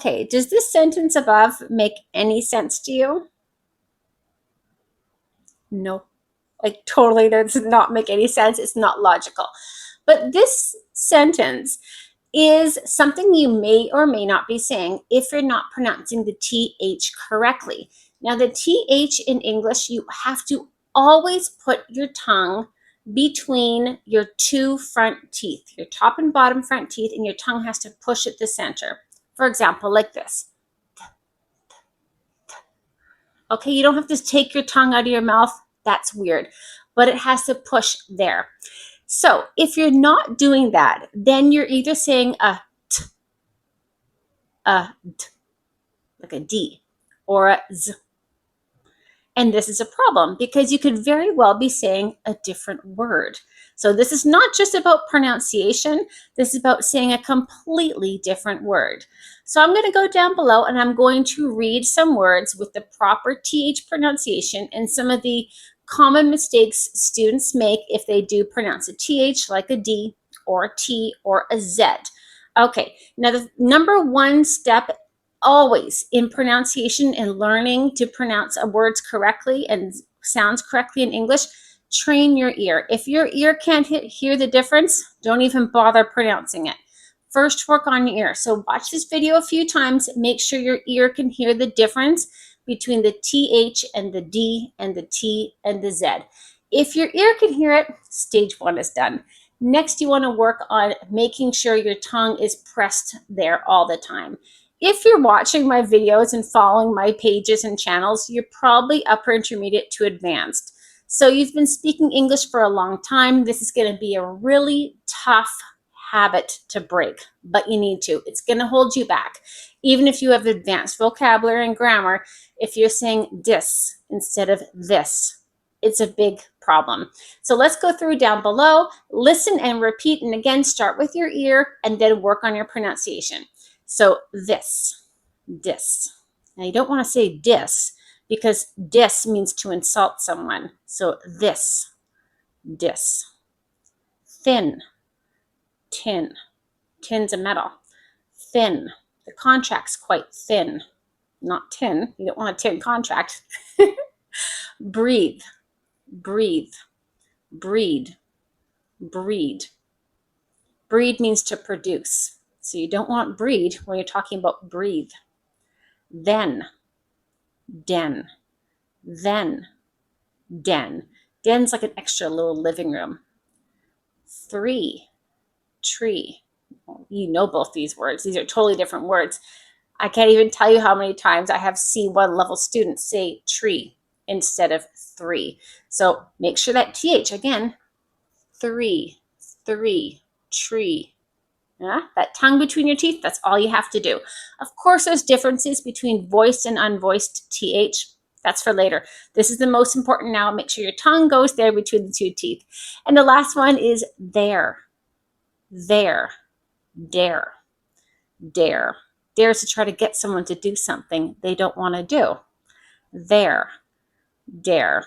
Okay, does this sentence above make any sense to you? No, like totally does not make any sense. It's not logical. But this sentence is something you may or may not be saying if you're not pronouncing the TH correctly. Now, the TH in English, you have to always put your tongue between your two front teeth, your top and bottom front teeth, and your tongue has to push at the center. For example, like this. Okay, you don't have to take your tongue out of your mouth. That's weird, but it has to push there. So if you're not doing that, then you're either saying a t, a d, like a D, or a z. And this is a problem because you could very well be saying a different word. So this is not just about pronunciation. This is about saying a completely different word. So I'm going to go down below and I'm going to read some words with the proper TH pronunciation and some of the common mistakes students make if they do pronounce a TH like a D or a T or a Z. Okay, now the number one step always in pronunciation and learning to pronounce words correctly and sounds correctly in English, train your ear. If your ear can't hear the difference, don't even bother pronouncing it. First, work on your ear. So watch this video a few times. Make sure your ear can hear the difference between the TH and the D and the T and the Z. If your ear can hear it, stage one is done. Next, you want to work on making sure your tongue is pressed there all the time. If you're watching my videos and following my pages and channels, you're probably upper intermediate to advanced. So you've been speaking English for a long time. This is going to be a really tough habit to break, but you need to. It's going to hold you back. Even if you have advanced vocabulary and grammar, if you're saying this instead of this, it's a big problem. So let's go through down below, listen and repeat, and again, start with your ear and then work on your pronunciation. So this. Now you don't want to say dis because dis means to insult someone. So this. Thin, tin. Tin's a metal. Thin. The contract's quite thin. Not tin. You don't want a tin contract. Breathe. Breed. Breed means to produce. So you don't want breed when you're talking about breathe. Then, den. Den's like an extra little living room. Three, tree. You know both these words. These are totally different words. I can't even tell you how many times I have C1 level students say tree instead of three. So make sure that TH, again, three, tree. Yeah, that tongue between your teeth, that's all you have to do. Of course, there's differences between voiced and unvoiced TH. That's for later. This is the most important now. Make sure your tongue goes there between the two teeth. And the last one is there. Dare. Dare is to try to get someone to do something they don't want to do. There. Dare.